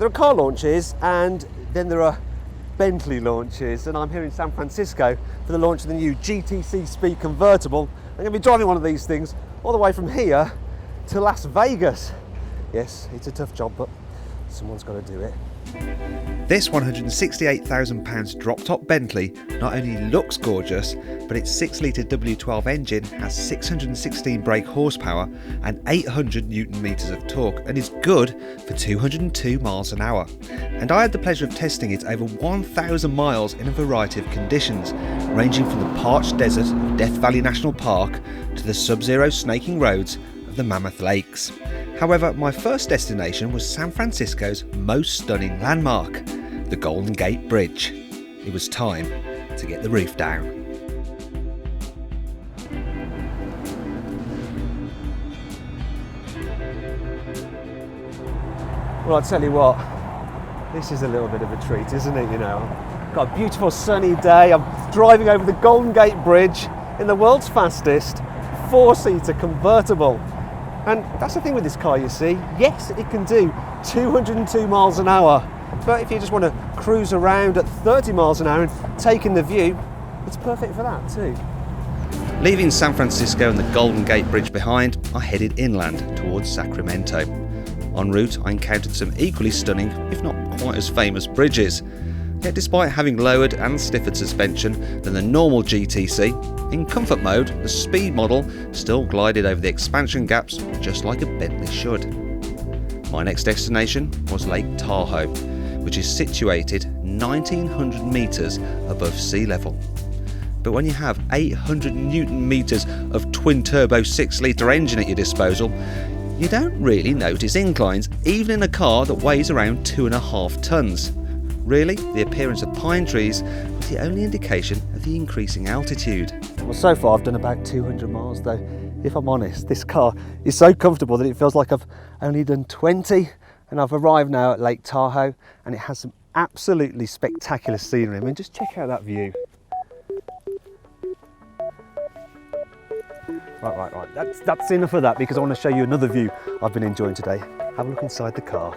There are car launches and then there are Bentley launches, and I'm here in San Francisco for the launch of the new GTC Speed Convertible. I'm going to be driving one of these things all the way from here to Las Vegas. Yes, it's a tough job, but someone's got to do it. This £168,000 drop-top Bentley not only looks gorgeous, but its 6-litre W12 engine has 616 brake horsepower and 800 Newton-meters of torque and is good for 202 miles an hour. And I had the pleasure of testing it over 1,000 miles in a variety of conditions, ranging from the parched desert of Death Valley National Park to the sub-zero snaking roads of the Mammoth Lakes. However, my first destination was San Francisco's most stunning landmark, the Golden Gate Bridge. It was time to get the roof down. Well, I'll tell you what, this is a little bit of a treat, isn't it, you know? Got a beautiful sunny day, I'm driving over the Golden Gate Bridge in the world's fastest 4-seater convertible. And that's the thing with this car, you see. Yes, it can do 202 miles an hour, but if you just want to cruise around at 30 miles an hour and take in the view, it's perfect for that too. Leaving San Francisco and the Golden Gate Bridge behind, I headed inland towards Sacramento. En route, I encountered some equally stunning, if not quite as famous, bridges. Yet despite having lowered and stiffer suspension than the normal GTC, in comfort mode, the speed model still glided over the expansion gaps just like a Bentley should. My next destination was Lake Tahoe, which is situated 1,900 metres above sea level. But when you have 800 Newton meters of twin-turbo 6-litre engine at your disposal, you don't really notice inclines, even in a car that weighs around 2.5 tonnes. Really, the appearance of pine trees was the only indication of the increasing altitude. Well, so far I've done about 200 miles though. If I'm honest, this car is so comfortable that it feels like I've only done 20, and I've arrived now at Lake Tahoe and it has some absolutely spectacular scenery. I mean, just check out that view. Right. That's enough of that, because I want to show you another view I've been enjoying today. Have a look inside the car.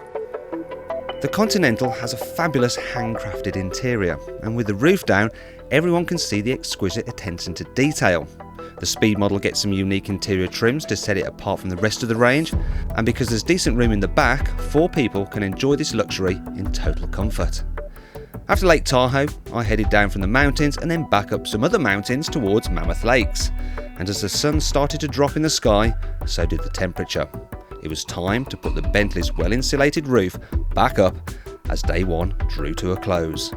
The Continental has a fabulous handcrafted interior, and with the roof down, everyone can see the exquisite attention to detail. The Speed model gets some unique interior trims to set it apart from the rest of the range, and because there's decent room in the back, 4 people can enjoy this luxury in total comfort. After Lake Tahoe, I headed down from the mountains and then back up some other mountains towards Mammoth Lakes. And as the sun started to drop in the sky, so did the temperature. It was time to put the Bentley's well-insulated roof back up as day one drew to a close.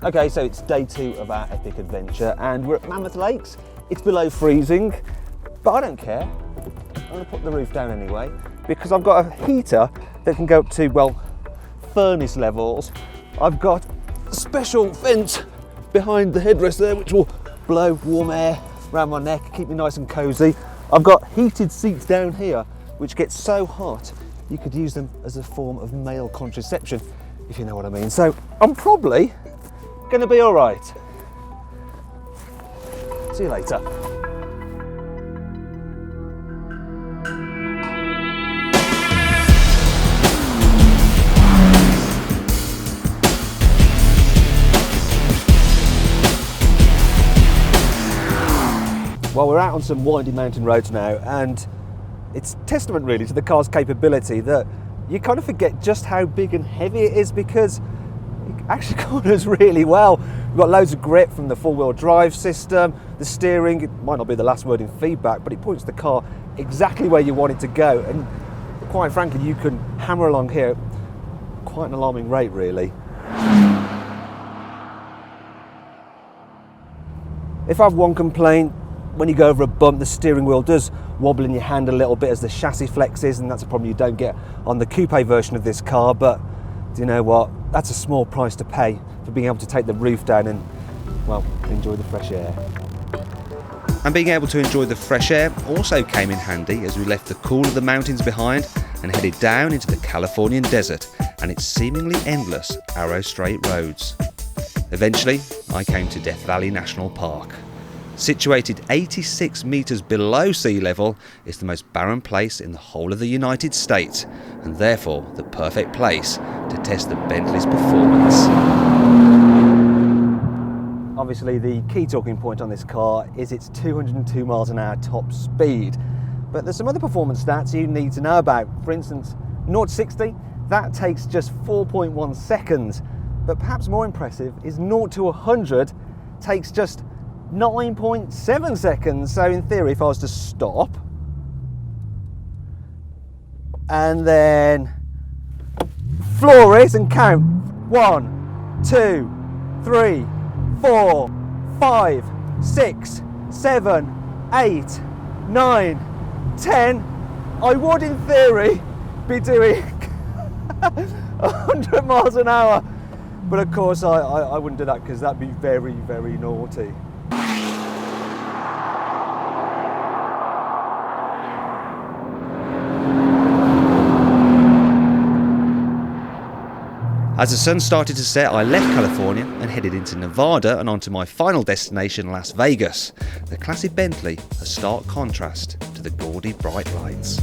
Okay, so it's day 2 of our epic adventure and we're at Mammoth Lakes. It's below freezing, but I don't care. I'm going to put the roof down anyway, because I've got a heater that can go up to, well, furnace levels. I've got a special vent behind the headrest there which will blow warm air around my neck, keep me nice and cosy. I've got heated seats down here which get so hot you could use them as a form of male contraception, if you know what I mean. So I'm probably going to be all right. See you later. Well, we're out on some winding mountain roads now, and it's testament really to the car's capability that you kind of forget just how big and heavy it is, because it actually corners really well. We've got loads of grip from the 4-wheel drive system. The steering, it might not be the last word in feedback, but it points the car exactly where you want it to go, and quite frankly you can hammer along here at quite an alarming rate really. If I have one complaint, when you go over a bump, the steering wheel does wobble in your hand a little bit as the chassis flexes, and that's a problem you don't get on the coupe version of this car. But do you know what? That's a small price to pay for being able to take the roof down and, well, enjoy the fresh air. And being able to enjoy the fresh air also came in handy as we left the cool of the mountains behind and headed down into the Californian desert and its seemingly endless arrow straight roads. Eventually, I came to Death Valley National Park. Situated 86 metres below sea level, it's the most barren place in the whole of the United States, and therefore the perfect place to test the Bentley's performance. Obviously the key talking point on this car is its 202 miles an hour top speed, but there's some other performance stats you need to know about. For instance, 0 to 60, that takes just 4.1 seconds, but perhaps more impressive is 0 to 100 takes just 9.7 seconds. So in theory, if I was to stop and then floor it and count 1, 2, 3, 4, 5, 6, 7, 8, 9, 10, I would in theory be doing 100 miles an hour, but of course I wouldn't do that because that'd be very, very naughty. As the sun started to set, I left California and headed into Nevada and onto my final destination, Las Vegas. The classy Bentley, a stark contrast to the gaudy bright lights.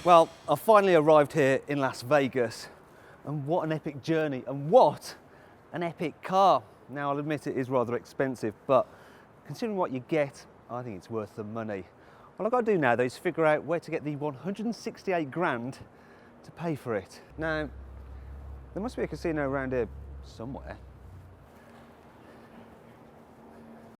Well, I finally arrived here in Las Vegas, and what an epic journey, and what an epic car. Now, I'll admit it is rather expensive, but considering what you get, I think it's worth the money. All I've got to do now, though, is figure out where to get the 168 grand to pay for it. Now, there must be a casino around here somewhere.